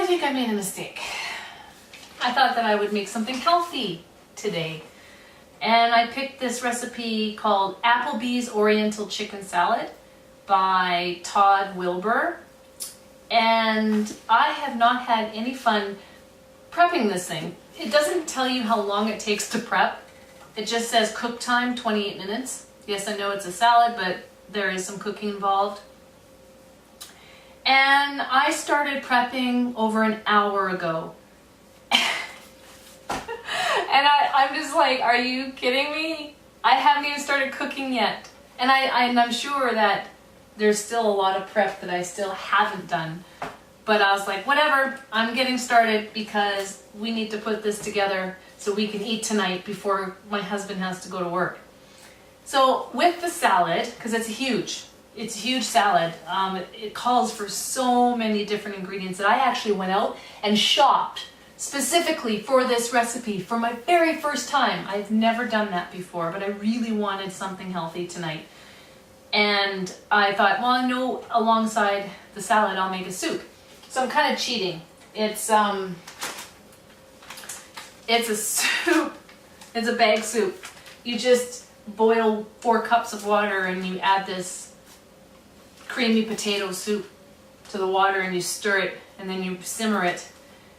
think I made a mistake. I thought that I would make something healthy today. And I picked this recipe called Applebee's Oriental Chicken Salad by Todd Wilbur. And I have not had any fun prepping this thing. It doesn't tell you how long it takes to prep. It just says cook time, 28 minutes. Yes, I know it's a salad, but there is some cooking involved. And I started prepping over an hour ago. And I'm just like, are you kidding me? I haven't even started cooking yet. And I'm sure that there's still a lot of prep that I still haven't done. But I was like, whatever, I'm getting started because we need to put this together so we can eat tonight before my husband has to go to work. So with the salad, because it's a huge salad, it calls for so many different ingredients that I actually went out and shopped specifically for this recipe for my very first time. I've never done that before, but I really wanted something healthy tonight. And I thought, well, I know alongside the salad I'll make a soup. So I'm kind of cheating. It's a soup. It's a bag soup. You just boil 4 cups of water and you add this creamy potato soup to the water and you stir it and then you simmer it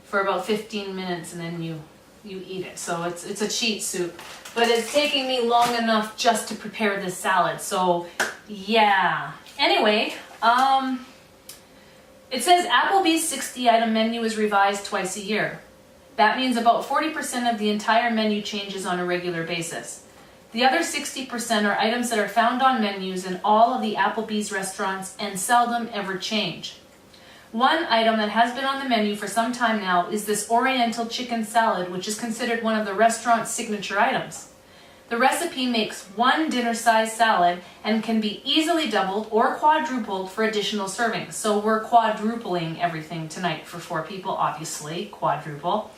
for about 15 minutes and then you eat it. So it's a cheat soup. But it's taking me long enough just to prepare this salad. So yeah. Anyway, it says Applebee's 60-item menu is revised twice a year. That means about 40% of the entire menu changes on a regular basis. The other 60% are items that are found on menus in all of the Applebee's restaurants and seldom ever change. One item that has been on the menu for some time now is this Oriental chicken salad, which is considered one of the restaurant's signature items. The recipe makes one dinner-sized salad and can be easily doubled or quadrupled for additional servings. So we're quadrupling everything tonight for 4 people, obviously, quadruple.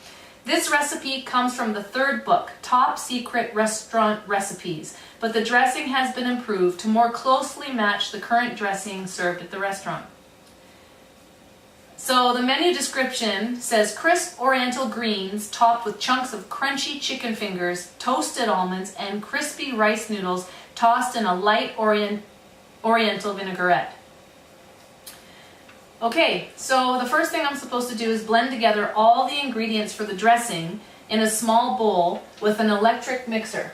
This recipe comes from the 3rd book, Top Secret Restaurant Recipes, but the dressing has been improved to more closely match the current dressing served at the restaurant. So the menu description says crisp Oriental greens topped with chunks of crunchy chicken fingers, toasted almonds, and crispy rice noodles tossed in a light Oriental vinaigrette. Okay, so the first thing I'm supposed to do is blend together all the ingredients for the dressing in a small bowl with an electric mixer.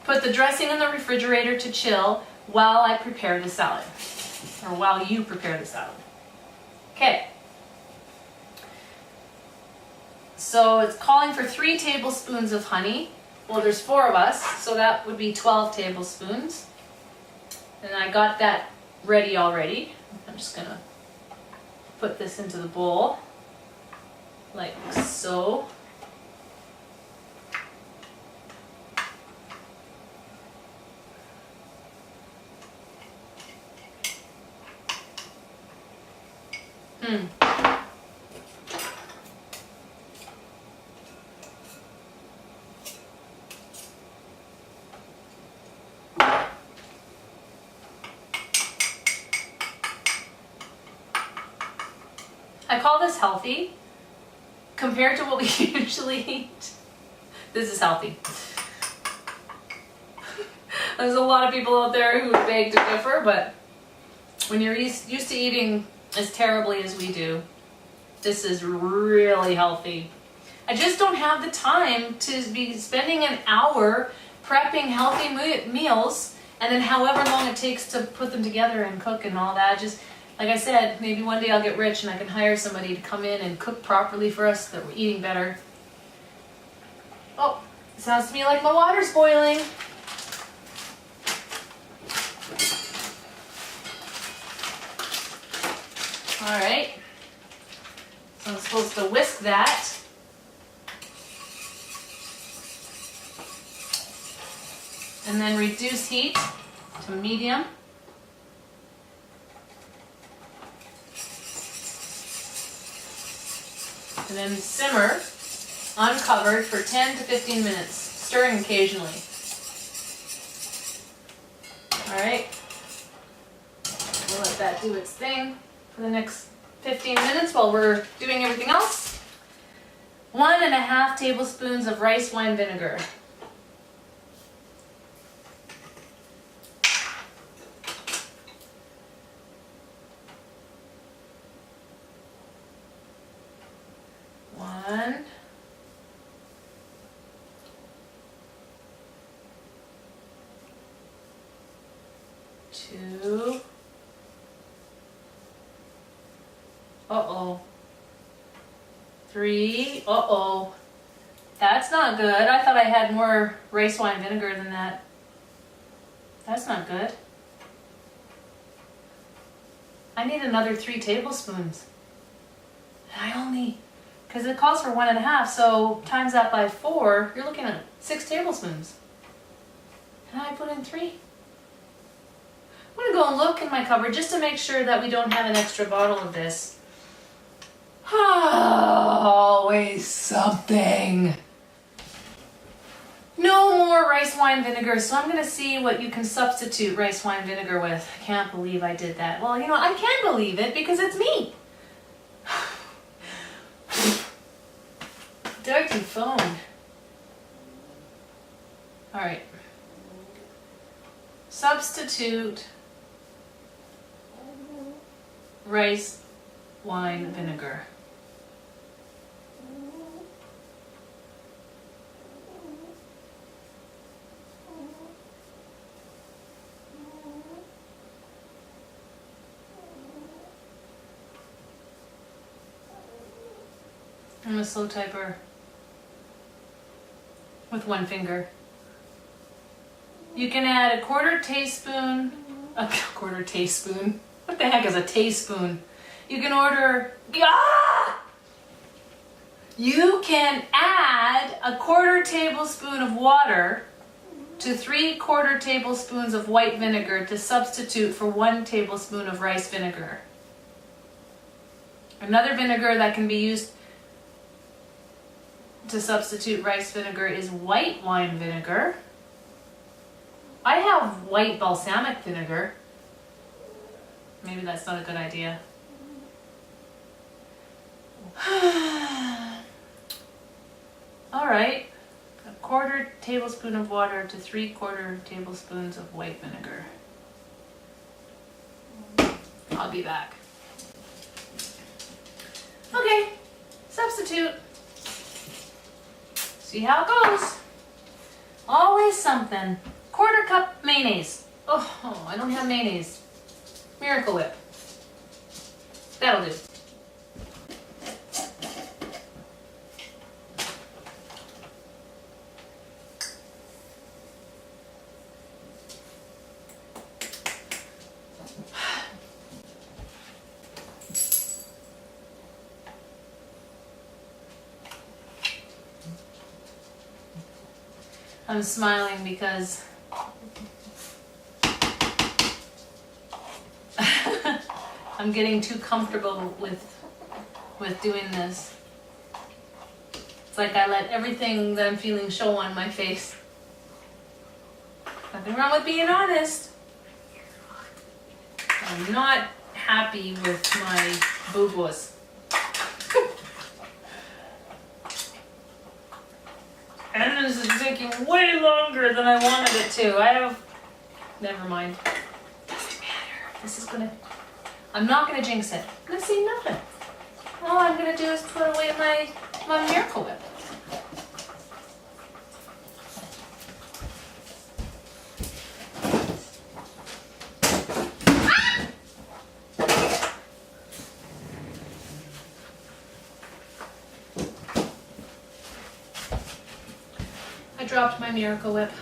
Put the dressing in the refrigerator to chill while I prepare the salad, or while you prepare the salad. Okay. So it's calling for 3 tablespoons of honey. Well, there's 4 of us, so that would be 12 tablespoons. And I got that ready already. I'm just gonna put this into the bowl, like so. I call this healthy compared to what we usually eat. This is healthy. There's a lot of people out there who beg to differ, but when you're used to eating as terribly as we do, this is really healthy. I just don't have the time to be spending an hour prepping healthy meals and then however long it takes to put them together and cook and all that. Just like I said, maybe one day I'll get rich and I can hire somebody to come in and cook properly for us so that we're eating better. Oh, it sounds to me like my water's boiling. All right, so I'm supposed to whisk that. And then reduce heat to medium. And then simmer uncovered for 10 to 15 minutes, stirring occasionally. All right. We'll let that do its thing for the next 15 minutes while we're doing everything else. 1.5 tablespoons of rice wine vinegar. One. Two. Uh-oh. 3. Uh-oh. That's not good. I thought I had more rice wine vinegar than that. That's not good. I need another 3 tablespoons. And I only, because it calls for 1.5, so times that by 4, you're looking at 6 tablespoons. And I put in 3. I'm gonna go and look in my cupboard just to make sure that we don't have an extra bottle of this. Always something. No more rice wine vinegar, so I'm gonna see what you can substitute rice wine vinegar with. I can't believe I did that. Well, you know, I can believe it because it's me. Dirty phone. All right. Substitute rice wine vinegar. I'm a slow typer with one finger. You can add a quarter teaspoon. What the heck is a teaspoon? You can order. You can add a quarter tablespoon of water to 3/4 tablespoons of white vinegar to substitute for 1 tablespoon of rice vinegar. Another vinegar that can be used to substitute rice vinegar is white wine vinegar. I have white balsamic vinegar. Maybe that's not a good idea. All right, a quarter tablespoon of water to 3/4 tablespoons of white vinegar. I'll be back. Okay, substitute. See how it goes. Always something. 1/4 cup mayonnaise. Oh, I don't have mayonnaise. Miracle Whip. That'll do. I'm smiling because I'm getting too comfortable with doing this. It's like I let everything that I'm feeling show on my face. Nothing wrong with being honest. I'm not happy with my boo-boos. And this is taking way longer than I wanted it to. Never mind. Doesn't matter. This is gonna, I'm not gonna jinx it. I'm gonna see nothing. All I'm gonna do is put away my Miracle Whip. I dropped my Miracle Whip.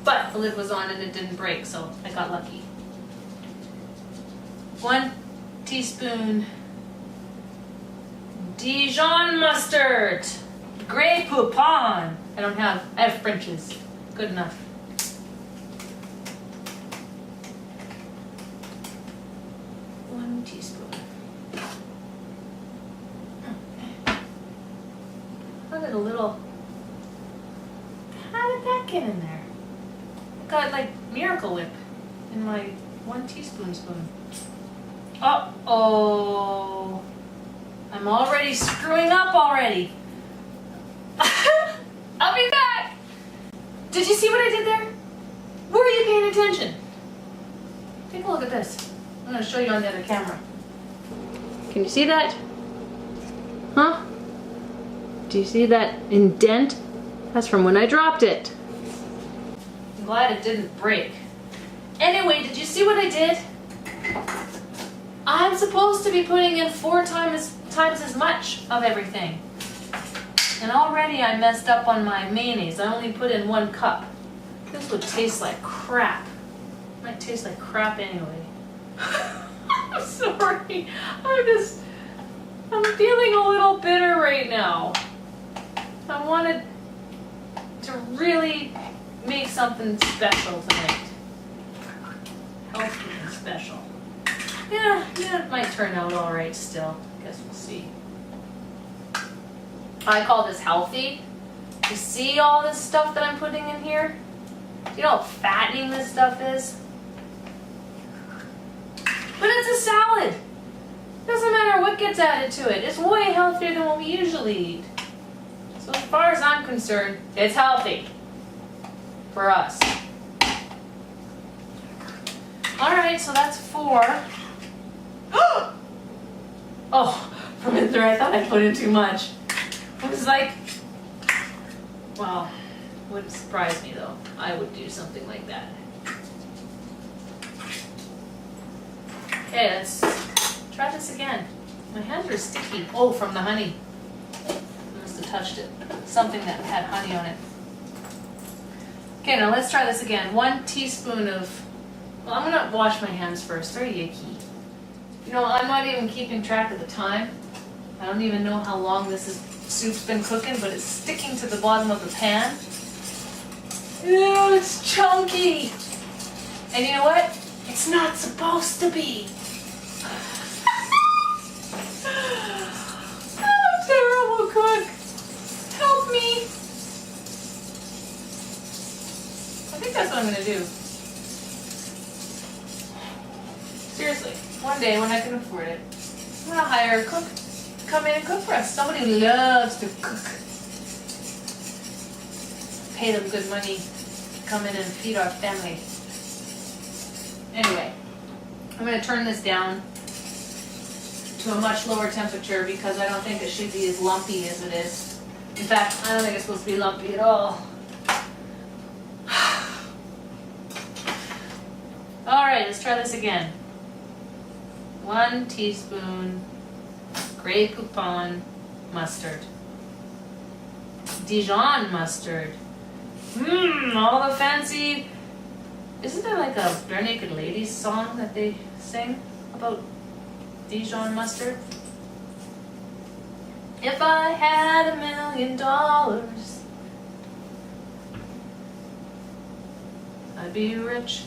But the lid was on and it didn't break, so I got lucky. 1 teaspoon Dijon mustard. Grey Poupon. I have French's. Good enough. One teaspoon. How did that get in there? got like Miracle Whip in my 1 teaspoon spoon. Uh-oh. I'm already screwing up already. I'll be back. Did you see what I did there? Were you paying attention? Take a look at this. I'm going to show you on the other camera. Can you see that? Huh? Do you see that indent? That's from when I dropped it. I'm glad it didn't break. Anyway, did you see what I did? I'm supposed to be putting in 4 times as much of everything. And already I messed up on my mayonnaise. I only put in 1 cup. This would taste like crap. Might taste like crap anyway. I'm sorry. I'm feeling a little bitter right now. I wanted to really make something special tonight. Healthy and special. Yeah, it might turn out alright still. Guess we'll see. I call this healthy. You see all this stuff that I'm putting in here? Do you know how fattening this stuff is? But it's a salad. Doesn't matter what gets added to it. It's way healthier than what we usually eat. So as far as I'm concerned, it's healthy. For us. Alright, so that's 4. Oh, for a minute there I thought I put in too much. It was like, well, wouldn't surprise me though. I would do something like that. Okay, let's try this again. My hands are sticky. Oh, from the honey. I must have touched it. Something that had honey on it. Okay, now let's try this again. 1 teaspoon of, well, I'm gonna wash my hands first. They're yucky. You know, I'm not even keeping track of the time. I don't even know how long soup's been cooking, but it's sticking to the bottom of the pan. Ew, it's chunky. And you know what? It's not supposed to be. I'm a terrible cook. Help me. I think that's what I'm going to do. Seriously, one day when I can afford it, I'm going to hire a cook to come in and cook for us. Somebody who loves to cook. Pay them good money to come in and feed our family. Anyway, I'm going to turn this down to a much lower temperature because I don't think it should be as lumpy as it is. In fact, I don't think it's supposed to be lumpy at all. Alright, let's try this again. 1 teaspoon Grey Poupon mustard. Dijon mustard. All the fancy. Isn't there like a Bare Naked Ladies song that they sing about Dijon mustard? If I had $1 million, I'd be rich.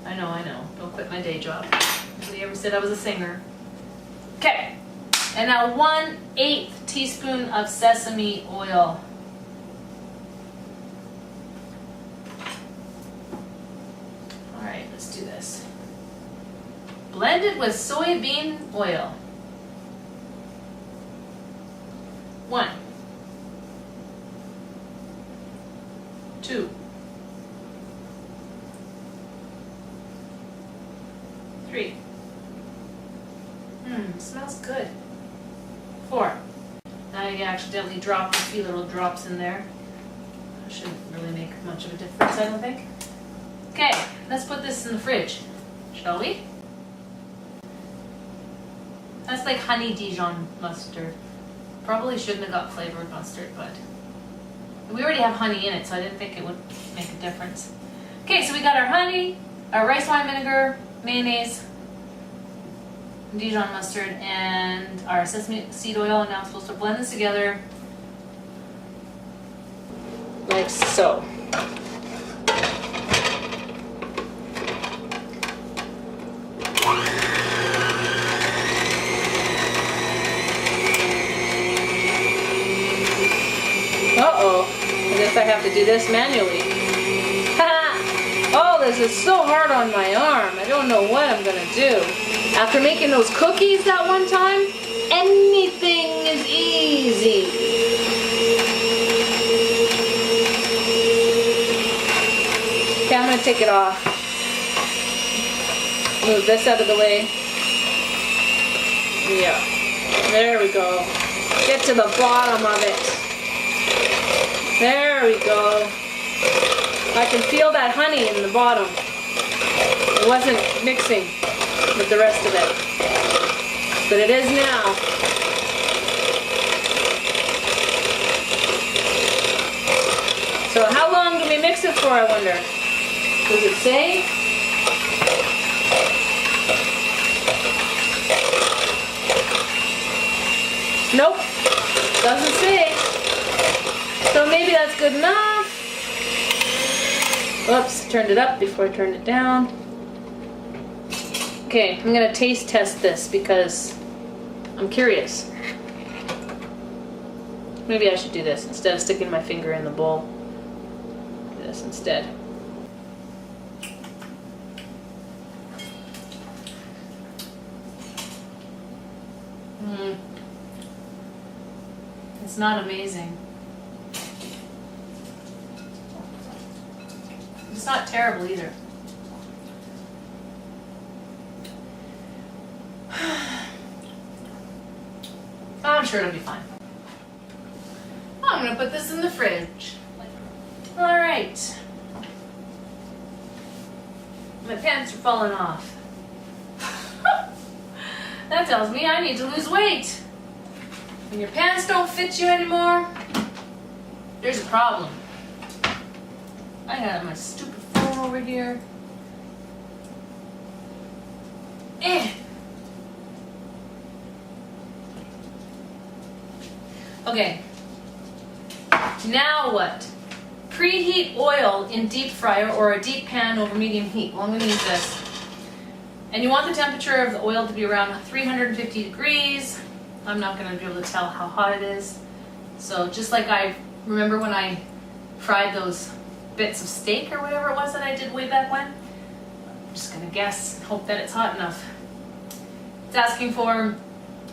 I know. Don't quit my day job. Nobody ever said I was a singer. Okay. And now 1/8 teaspoon of sesame oil. Alright, let's do this. Blended with soybean oil. 1, 2, 3. Smells good. 4. I accidentally dropped a few little drops in there. Shouldn't really make much of a difference, I don't think. Okay, let's put this in the fridge, shall we? That's like honey Dijon mustard. Probably shouldn't have got flavored mustard, but we already have honey in it, so I didn't think it would make a difference. Okay, so we got our honey, our rice wine vinegar, mayonnaise, Dijon mustard, and our sesame seed oil, and now I'm supposed to blend this together like so. Uh-oh. I guess I have to do this manually. Oh, this is so hard on my arm. I don't know what I'm gonna do. After making those cookies that one time, anything is easy. Okay, I'm gonna take it off. Move this out of the way. Yeah, there we go. Get to the bottom of it. There we go. I can feel that honey in the bottom. It wasn't mixing with the rest of it, but it is now. So how long do we mix it for, I wonder? Does it say? Nope, doesn't say. So maybe that's good enough. Oops, turned it up before I turned it down. Okay, I'm gonna taste test this because I'm curious. Maybe I should do this instead of sticking my finger in the bowl. Do this instead. It's not amazing. It's not terrible either. I'm sure it'll be fine. I'm gonna put this in the fridge. Alright. My pants are falling off. That tells me I need to lose weight. When your pants don't fit you anymore, there's a problem. I got my stupid phone over here. Okay. Now what? Preheat oil in deep fryer or a deep pan over medium heat. Well, I'm going to use this. And you want the temperature of the oil to be around 350 degrees. I'm not going to be able to tell how hot it is. So just like I remember when I fried those bits of steak or whatever it was that I did way back when. I'm just going to guess and hope that it's hot enough. It's asking for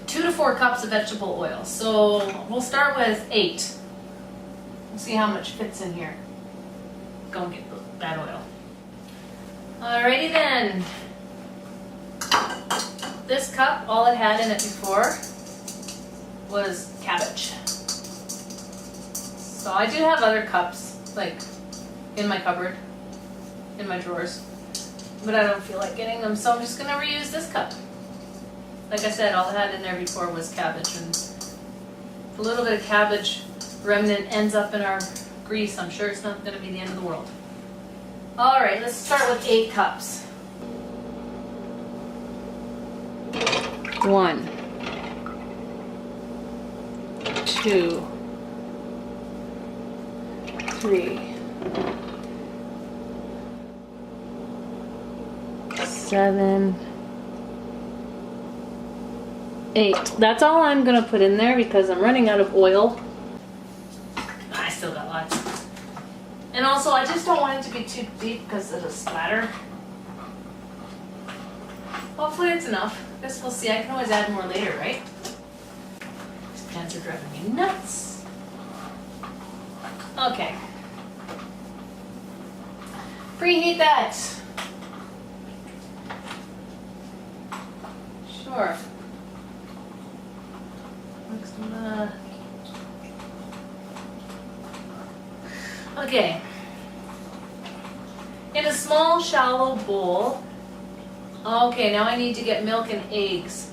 2 to 4 cups of vegetable oil. So we'll start with 8. We'll see how much fits in here. Go and get that oil. Alrighty then. This cup, all it had in it before was cabbage. So I do have other cups, like in my cupboard, in my drawers, but I don't feel like getting them, so I'm just gonna reuse this cup. Like I said, all I had in there before was cabbage, and if a little bit of cabbage remnant ends up in our grease, I'm sure it's not gonna be the end of the world. All right, let's start with 8 cups. 1, 2, 3, 7, 8. That's all I'm gonna put in there because I'm running out of oil. I still got lots. And also, I just don't want it to be too deep because it'll splatter. Hopefully it's enough. I guess we'll see. I can always add more later, right? These pants are driving me nuts. Okay. Preheat that. Sure. Next one. Okay. In a small, shallow bowl. Okay, now I need to get milk and eggs.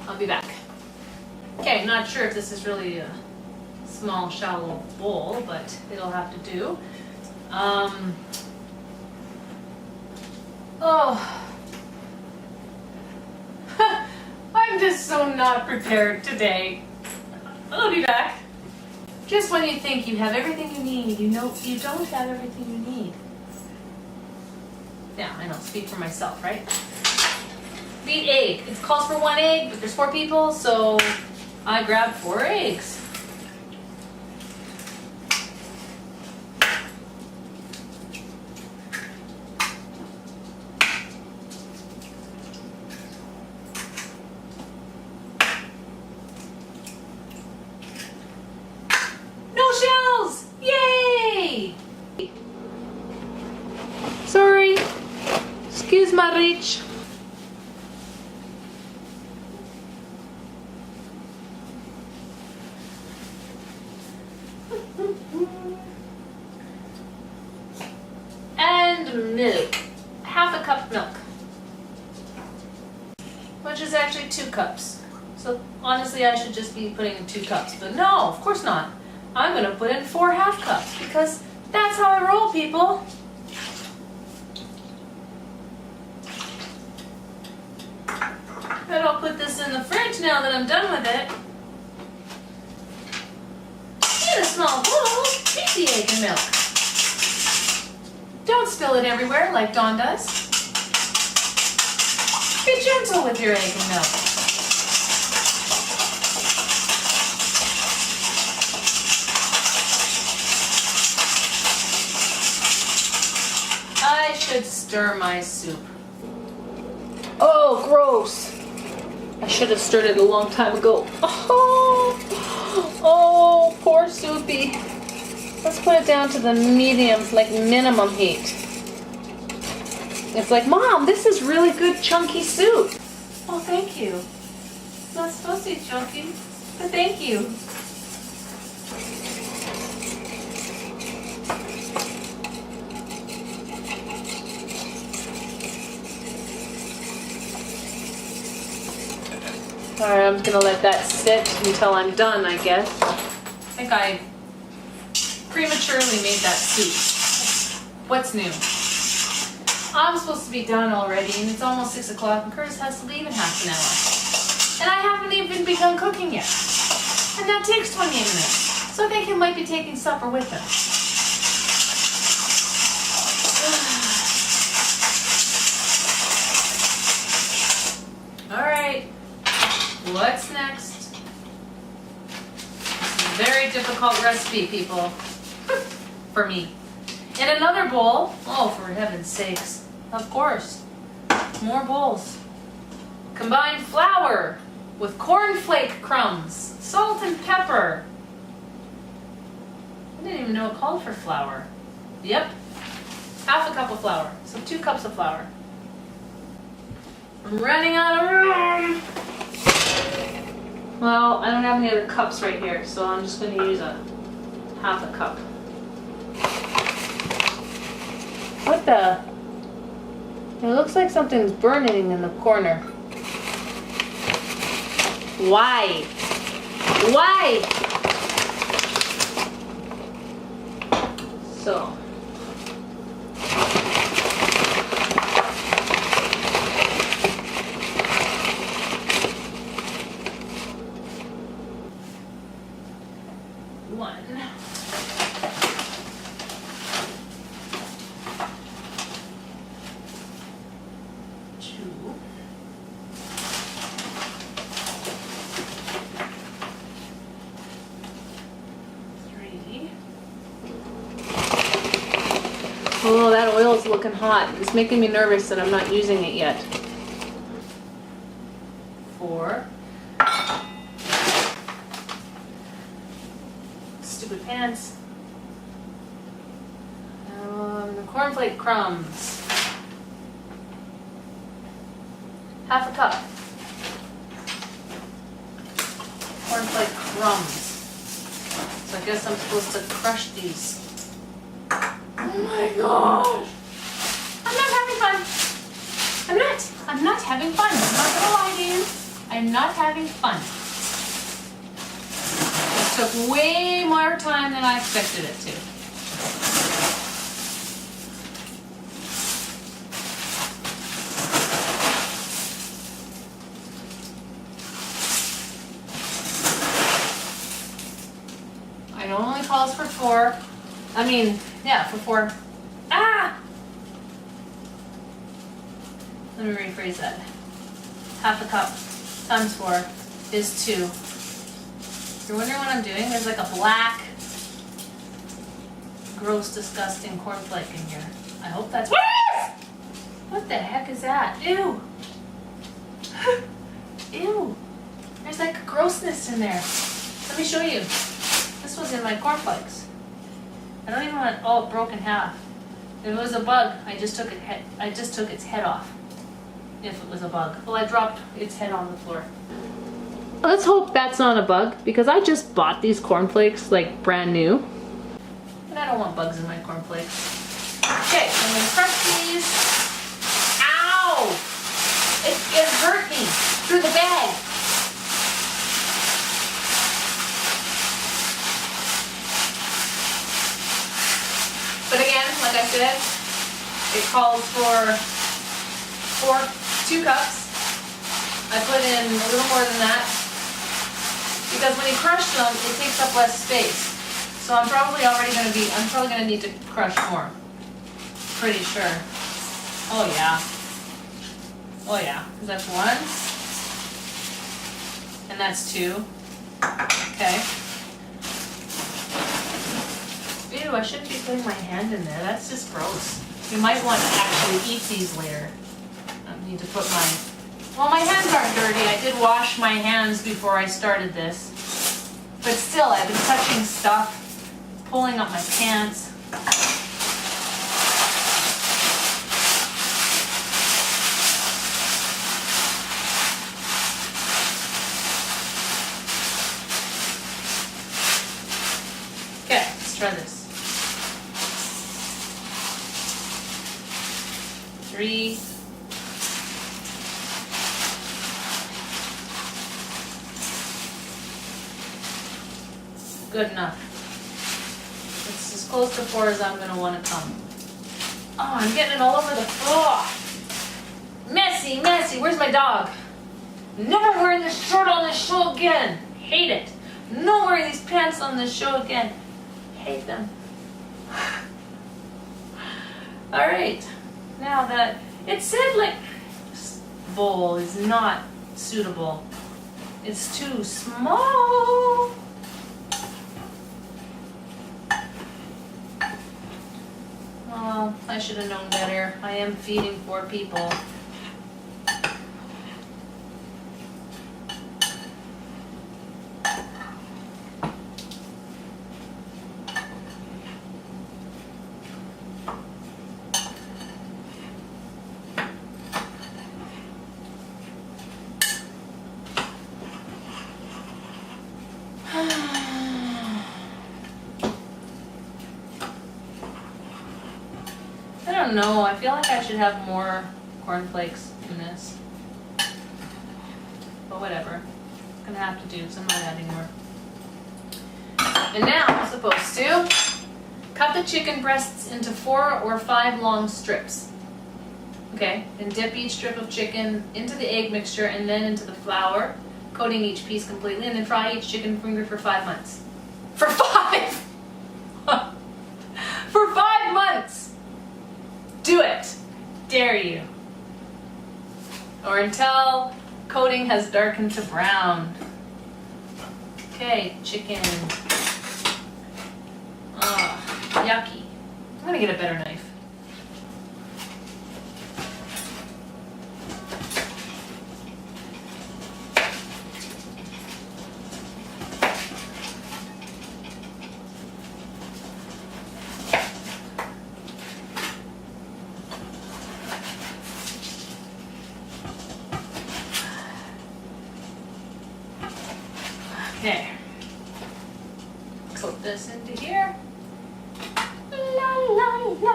I'll be back. Okay, not sure if this is really a small, shallow bowl, but it'll have to do. Oh. I'm just so not prepared today. I'll be back. Just when you think you have everything you need, you know you don't have everything you need. Yeah, I know, speak for myself, right? Beat egg. It calls for 1 egg, but there's 4 people, so I grabbed 4 eggs. each. And milk. Half a cup milk. Which is actually 2 cups. So honestly, I should just be putting in 2 cups. But no, of course not. I'm going to put in 4 half cups because that's how I roll, people. And I'll put this in the fridge now that I'm done with it. In a small bowl, beat the egg and milk. Don't spill it everywhere like Dawn does. Be gentle with your egg and milk. I should stir my soup. Oh, gross. I should have stirred it a long time ago. Oh, poor soupy. Let's put it down to the medium, like minimum heat. It's like, Mom, this is really good chunky soup. Oh, thank you. It's not supposed to be chunky, but thank you. Alright, I'm just gonna let that sit until I'm done, I guess. I think I prematurely made that soup. What's new? I'm supposed to be done already, and it's almost 6 o'clock, and Curtis has to leave in half an hour. And I haven't even begun cooking yet. And that takes 28 minutes. So I think he might be taking supper with him. Alright. What's next? Very difficult recipe, people. For me. In another bowl, oh, for heaven's sakes, of course, more bowls. Combine flour with cornflake crumbs, salt and pepper. I didn't even know it called for flour. Yep, half a cup of flour, so 2 cups of flour. I'm running out of room. Well, I don't have any other cups right here, so I'm just going to use a half a cup. What the? It looks like something's burning in the corner. Why? Why? So. One. 2. Oh, that oil is looking hot. It's making me nervous that I'm not using it yet. 4. Stupid pants. The cornflake crumbs. Half a cup. Cornflake crumbs. So I guess I'm supposed to crush these. Oh my gosh! I'm not having fun. I'm not having fun. I'm not gonna lie to you. I'm not having fun. It took way more time than I expected it to. It only calls for 4. I mean, yeah, for 4. Ah! Let me rephrase that. Half a cup times 4 is 2. You're wondering what I'm doing? There's like a black, gross, disgusting cornflake in here. I hope that's what it is! What the heck is that? Ew! Ew! There's like a grossness in there. Let me show you. This was in my cornflakes. I don't even want it all broken in half. If it was a bug, I just took its head off. if it was a bug. Well, I dropped its head on the floor. Let's hope that's not a bug, because I just bought these cornflakes like brand new. And I don't want bugs in my cornflakes. Okay, so I'm gonna crush these. Ow! It hurt me through the bag. But again, like I said, it calls for 2 cups. I put in a little more than that because when you crush them, it takes up less space. So I'm probably gonna need to crush more. Pretty sure. Oh yeah. Oh yeah, because that's 1. And that's 2. Okay. Ew, I shouldn't be putting my hand in there. That's just gross. You might want to actually eat these later. I need to put my... Well, my hands aren't dirty. I did wash my hands before I started this. But still, I've been touching stuff, pulling up my pants. Okay, let's try this. 3. Good enough. It's as close to 4 as I'm gonna want to come. Oh, I'm getting it all over the floor. Messy, messy. Where's my dog? Never wearing this shirt on this show again. Hate it. No wearing these pants on this show again. Hate them. All right. Now that it said like this bowl is not suitable. It's too small. Oh, I should have known better. I am feeding 4 people. I don't know, I feel like I should have more cornflakes in this. But whatever. It's gonna have to do, so I'm not adding more. And now I'm supposed to cut the chicken breasts into 4 or 5 long strips. Okay, and dip each strip of chicken into the egg mixture and then into the flour, coating each piece completely, and then fry each chicken finger for 5 months. For 5! For 5 months! Do it! Dare you. Orientel coating has darkened to brown. Okay, chicken. Ugh, yucky. I'm gonna get a better knife. Okay, put this into here. La la la.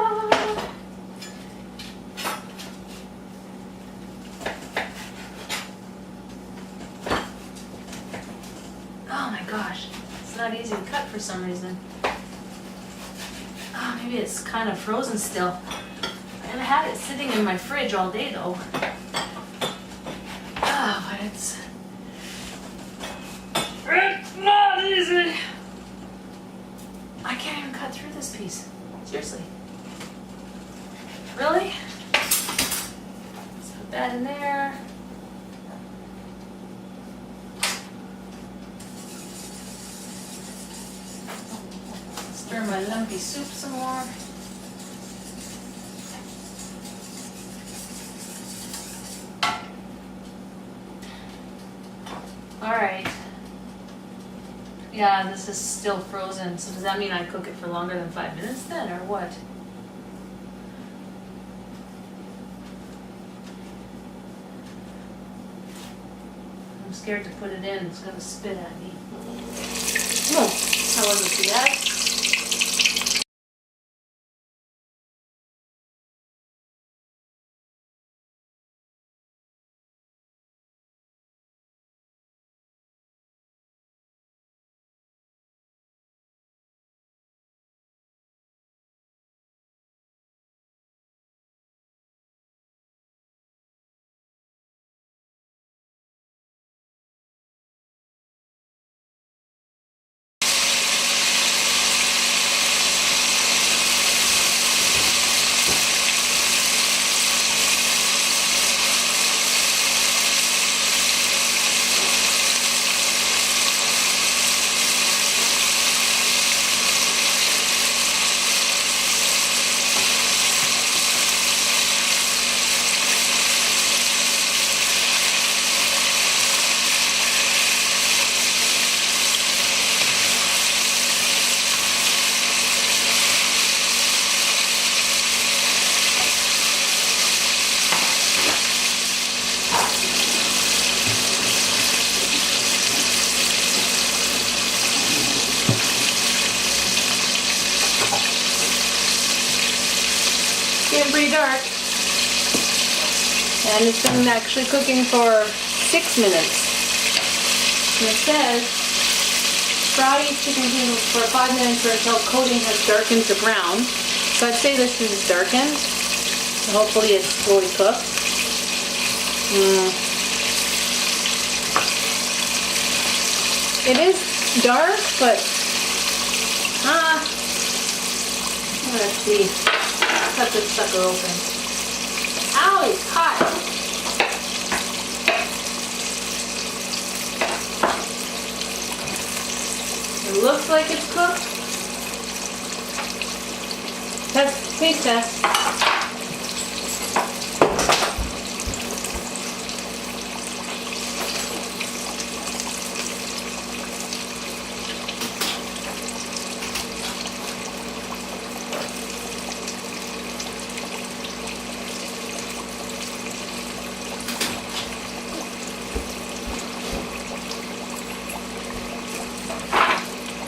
Oh my gosh, it's not easy to cut for some reason. Oh, maybe it's kind of frozen still. And I had it sitting in my fridge all day though. Oh, but it's not easy. I can't even cut through this piece. Seriously. Really? Let's put that in there. Stir my lumpy soup some more. All right. Yeah, this is still frozen, so does that mean I cook it for longer than 5 minutes then, or what? scared to put it in. It's gonna spit at me. Oh, that wasn't too bad. Getting pretty dark. And it's been actually cooking for 6 minutes. And it says, fry chicken noodles for 5 minutes or until coating has darkened to brown. So I'd say this is darkened. So hopefully it's fully cooked. It is dark, but let's see. Cut this sucker open. Ow, it's hot. It looks like it's cooked. Taste test.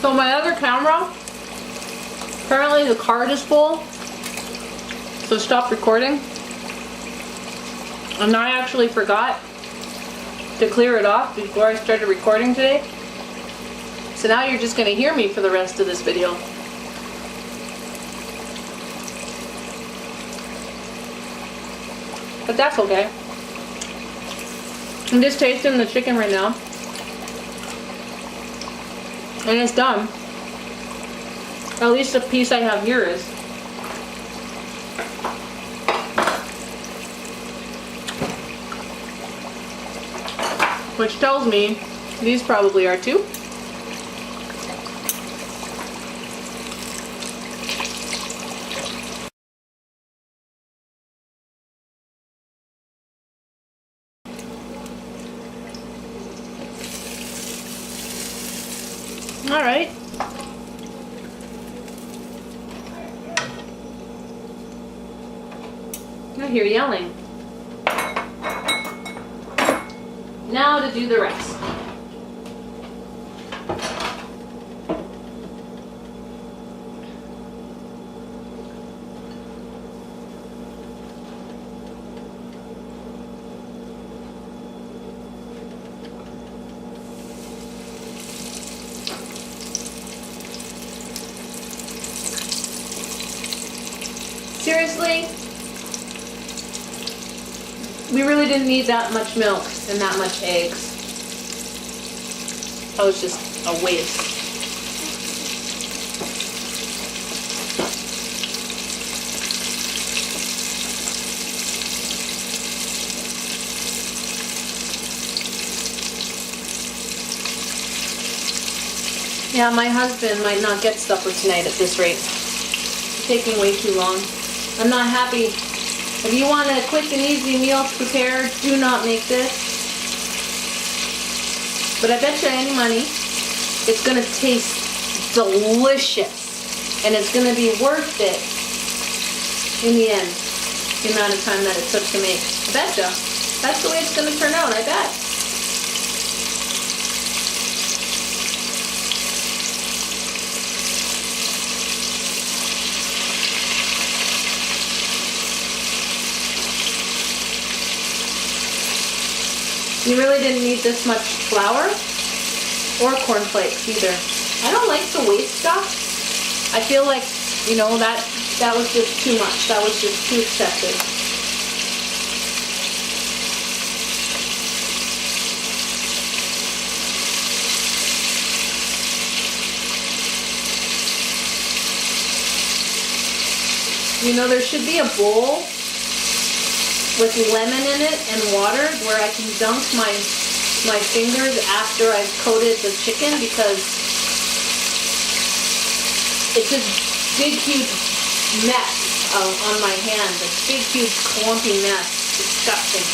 So my other camera, apparently the card is full, so stop recording. And I actually forgot to clear it off before I started recording today. So now you're just gonna hear me for the rest of this video. But that's okay. I'm just tasting the chicken right now. And it's done. At least the piece I have here is. Which tells me these probably are too. All right. I hear yelling. Now to do the rest. Seriously, we really didn't need that much milk and that much eggs. That was just a waste. Yeah, my husband might not get supper tonight at this rate. It's taking way too long. I'm not happy. If you want a quick and easy meal to prepare, do not make this. But I bet you any money, it's going to taste delicious. And it's going to be worth it in the end, the amount of time that it took to make. I bet you. That's the way it's going to turn out, I bet. You really didn't need this much flour or cornflakes either. I don't like to waste stuff. I feel like, you know, that was just too much. That was just too excessive. You know, there should be a bowl with lemon in it and water where I can dunk my fingers after I've coated the chicken, because it's this big huge mess on my hand, this big huge clumpy mess. Disgusting.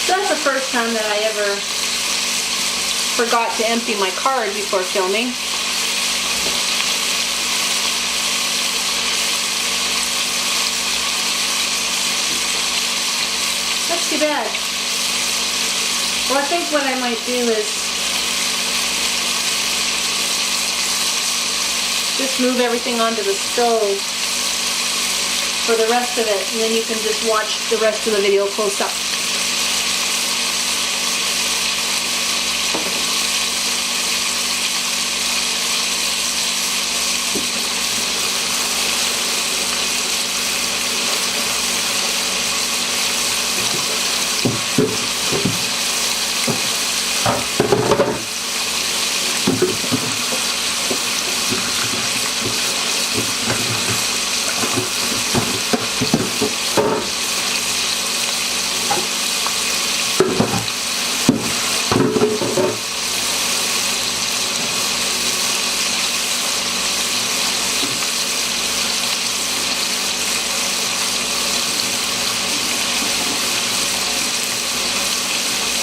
That's the first time that I ever forgot to empty my card before filming. That's too bad. Well, I think what I might do is just move everything onto the stove for the rest of it, and then you can just watch the rest of the video close up.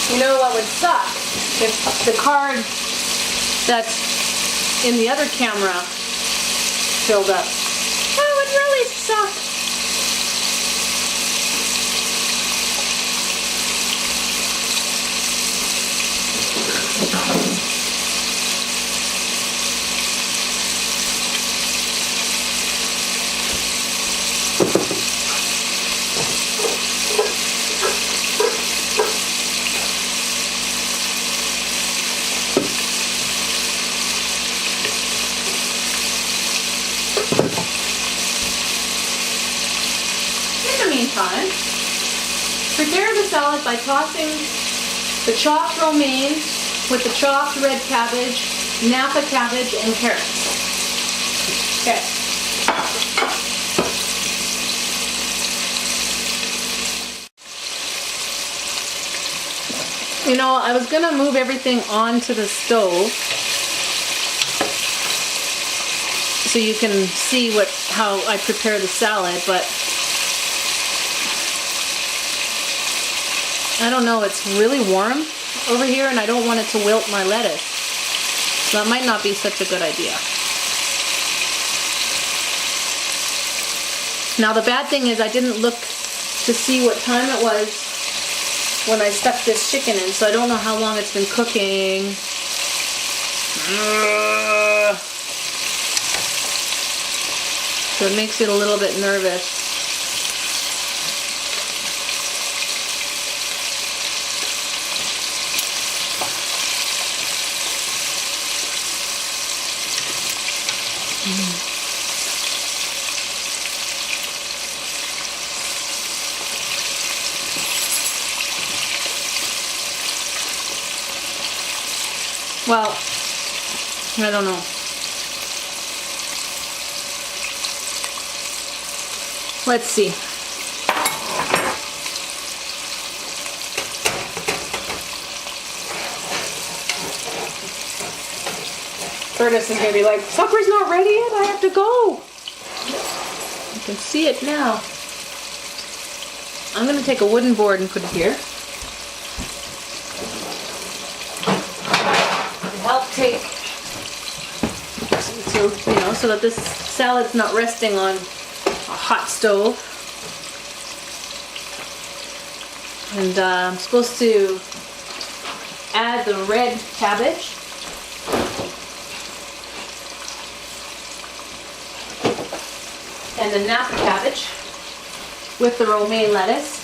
You know what would suck? If the card that's in the other camera filled up. That would really suck. Meantime, prepare the salad by tossing the chopped romaine with the chopped red cabbage, Napa cabbage, and carrots. Okay. You know, I was gonna move everything onto the stove so you can see how I prepare the salad, but I don't know, it's really warm over here and I don't want it to wilt my lettuce. So that might not be such a good idea. Now the bad thing is I didn't look to see what time it was when I stuck this chicken in, so I don't know how long it's been cooking. So it makes it a little bit nervous. Well, I don't know. Let's see. Curtis is gonna be like, supper's not ready yet, I have to go. You can see it now. I'm gonna take a wooden board and put it here. To help take, so that this salad's not resting on a hot stove. And I'm supposed to add the red cabbage. And the Napa cabbage with the romaine lettuce.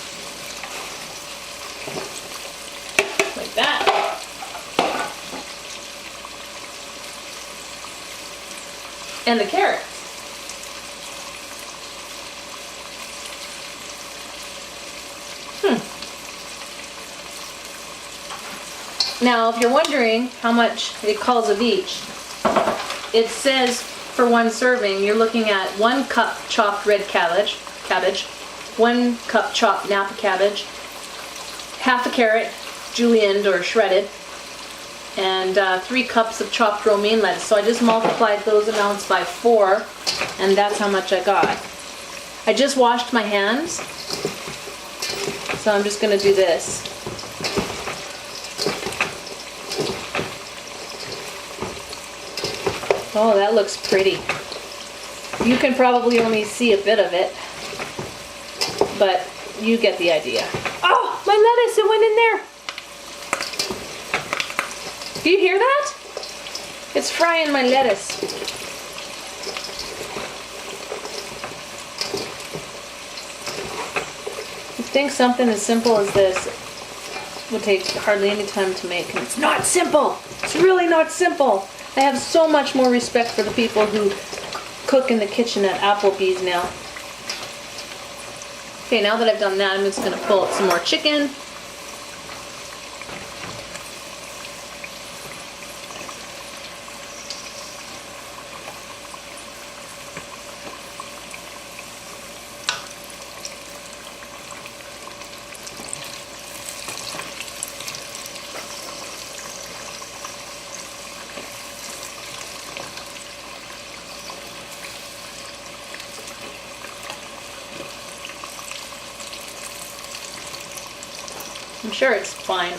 Like that. And the carrots. Now, if you're wondering how much it calls of each, it says for one serving, you're looking at 1 cup chopped red cabbage, 1 cup chopped Napa cabbage, half a carrot, julienned or shredded, and 3 cups of chopped romaine lettuce. So I just multiplied those amounts by 4, and that's how much I got. I just washed my hands, so I'm just going to do this. Oh, that looks pretty. You can probably only see a bit of it, but you get the idea. Oh, my lettuce, it went in there. Do you hear that? It's frying my lettuce. You think something as simple as this would take hardly any time to make, and it's not simple. It's really not simple. I have so much more respect for the people who cook in the kitchen at Applebee's now. Okay, now that I've done that, I'm just going to pull out some more chicken. I'm sure it's fine.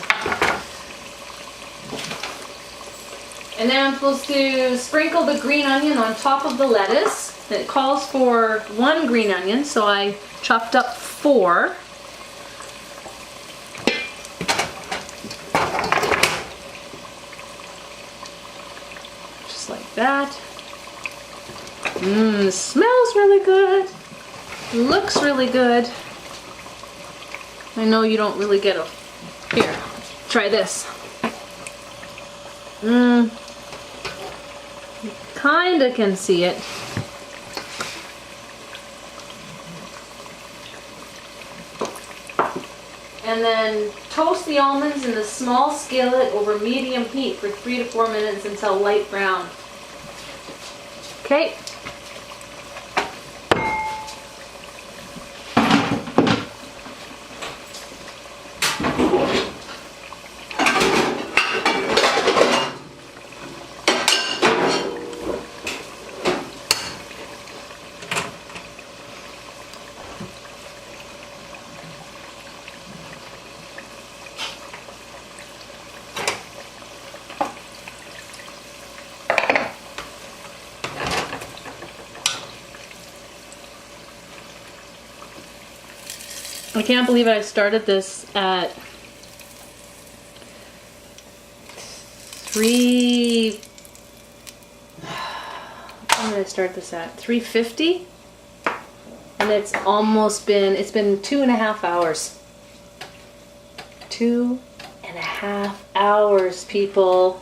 And then I'm supposed to sprinkle the green onion on top of the lettuce. It calls for 1 green onion, so I chopped up 4. Just like that. Smells really good. Looks really good. I know you don't really get a... Here, try this. You kinda can see it. And then toast the almonds in the small skillet over medium heat for 3 to 4 minutes until light brown. Okay. I can't believe I started this at 3... When did I start this at? 3:50? And it's been 2.5 hours. 2.5 hours, people.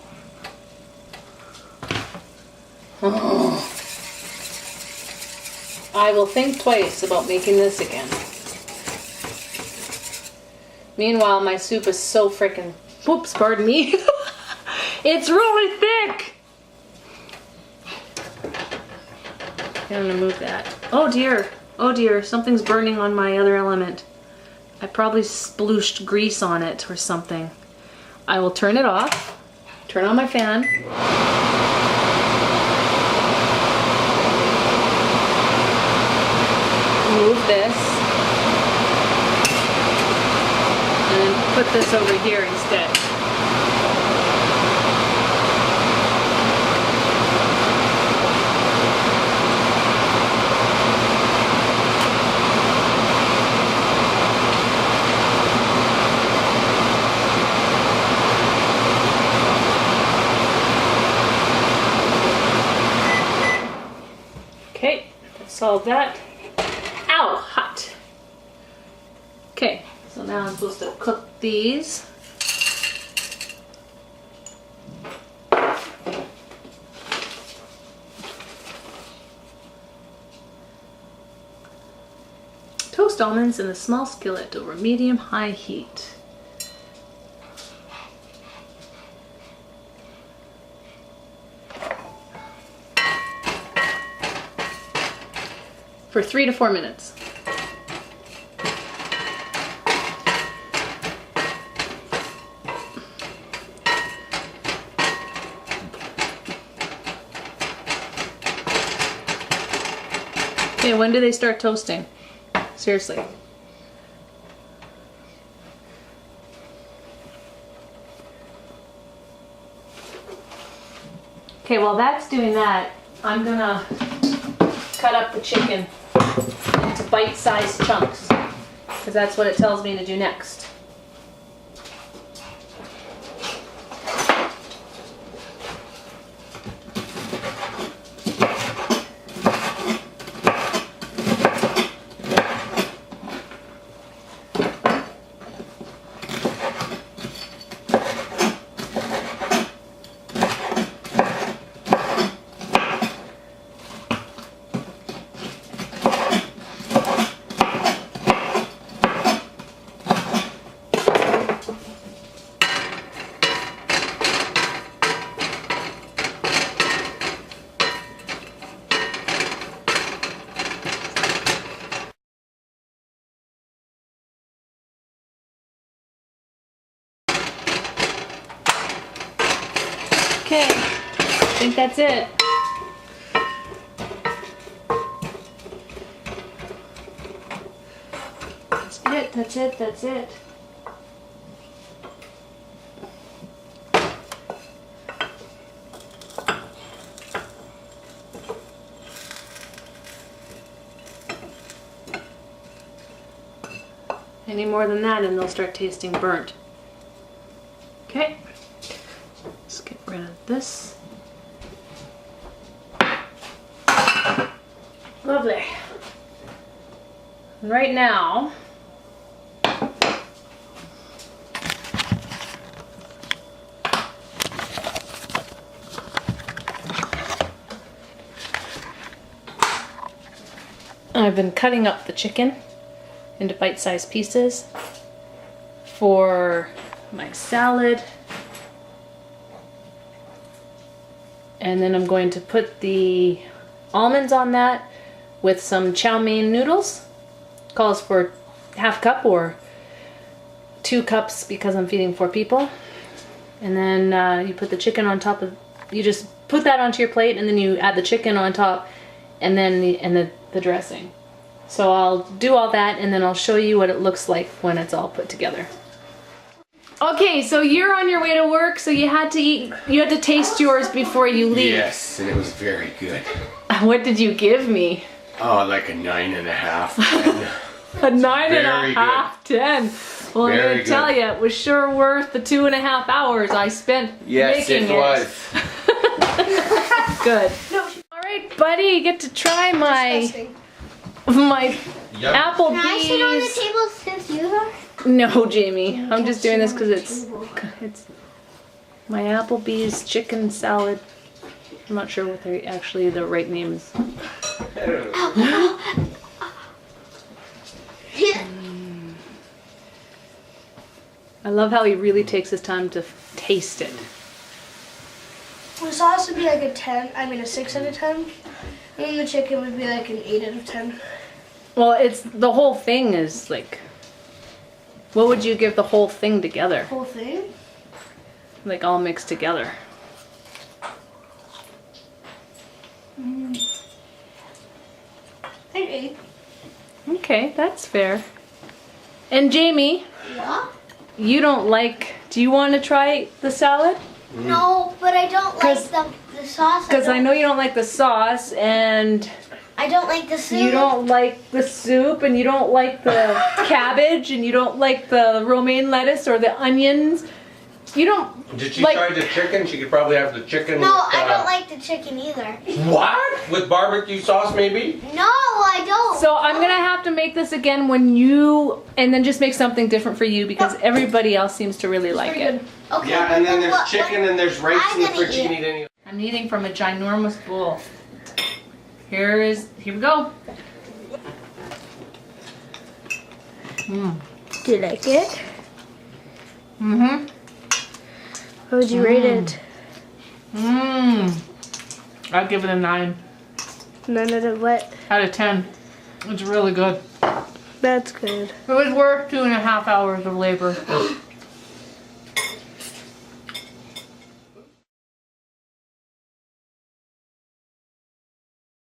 Oh. I will think twice about making this again. Meanwhile, my soup is so freaking, whoops, pardon me. It's really thick. Okay, I'm gonna move that. Oh dear, something's burning on my other element. I probably splooshed grease on it or something. I will turn it off, turn on my fan. Move this. And then put this over here instead. Okay, let's solve that. Ow, hot. Okay, so now I'm supposed to cook these. Toast almonds in a small skillet over medium-high heat. For 3 to 4 minutes. Okay, when do they start toasting? Seriously. Okay, while that's doing that, I'm gonna cut up the chicken into bite-sized chunks, because that's what it tells me to do next. Okay, I think that's it. That's it. Any more than that and they'll start tasting burnt. Okay. Let's get rid of this. Lovely. And right now, I've been cutting up the chicken into bite-sized pieces for my salad. And then I'm going to put the almonds on that with some chow mein noodles. Calls for half cup or 2 cups because I'm feeding 4 people. And then you put the chicken on top of, you just put that onto your plate and then you add the chicken on top and then the dressing. So I'll do all that and then I'll show you what it looks like when it's all put together. Okay, so you're on your way to work, so you had to taste yours before you leave. Yes, and it was very good. What did you give me? Oh, like a 9.5. A 9.5, 10. Well, I'm going to tell you, it was sure worth the 2.5 hours I spent making it. Yes, it was. Good. All right, buddy, you get to try my Applebee's. Can I sit on the table since you are? No, Jamie. I'm just doing this because it's my Applebee's chicken salad. I'm not sure what the right name is. I love how he really takes his time to taste it. the sauce would be like a 10. I mean a 6 out of 10. And then the chicken would be like an 8 out of 10. Well, it's the whole thing is like. What would you give the whole thing together? Whole thing? Like all mixed together. An 8. Okay, that's fair. And Jamie, Yeah? you don't like. Do you want to try the salad? No, but I don't like the sauce. Because I know you don't like the sauce, and I don't like the soup. you don't like the soup, and you don't like the cabbage, and you don't like the romaine lettuce or the onions. You don't. Did she like, try the chicken? She could probably have the chicken. No, with, I don't like the chicken either. What? With barbecue sauce, maybe? No, I don't. So I'm gonna have to make this again when you, and then just make something different for you because everybody else seems to really like it. Okay, Yeah, and then there's what- chicken and there's rice I'm in the gonna fridge you eat can eat anyway. I'm eating from a ginormous bowl. Here we go. Do you like it? Mm-hmm. How would you rate it? I'd give it a 9 None out of what? out of 10. It's really good. That's good. It was worth 2.5 hours of labor.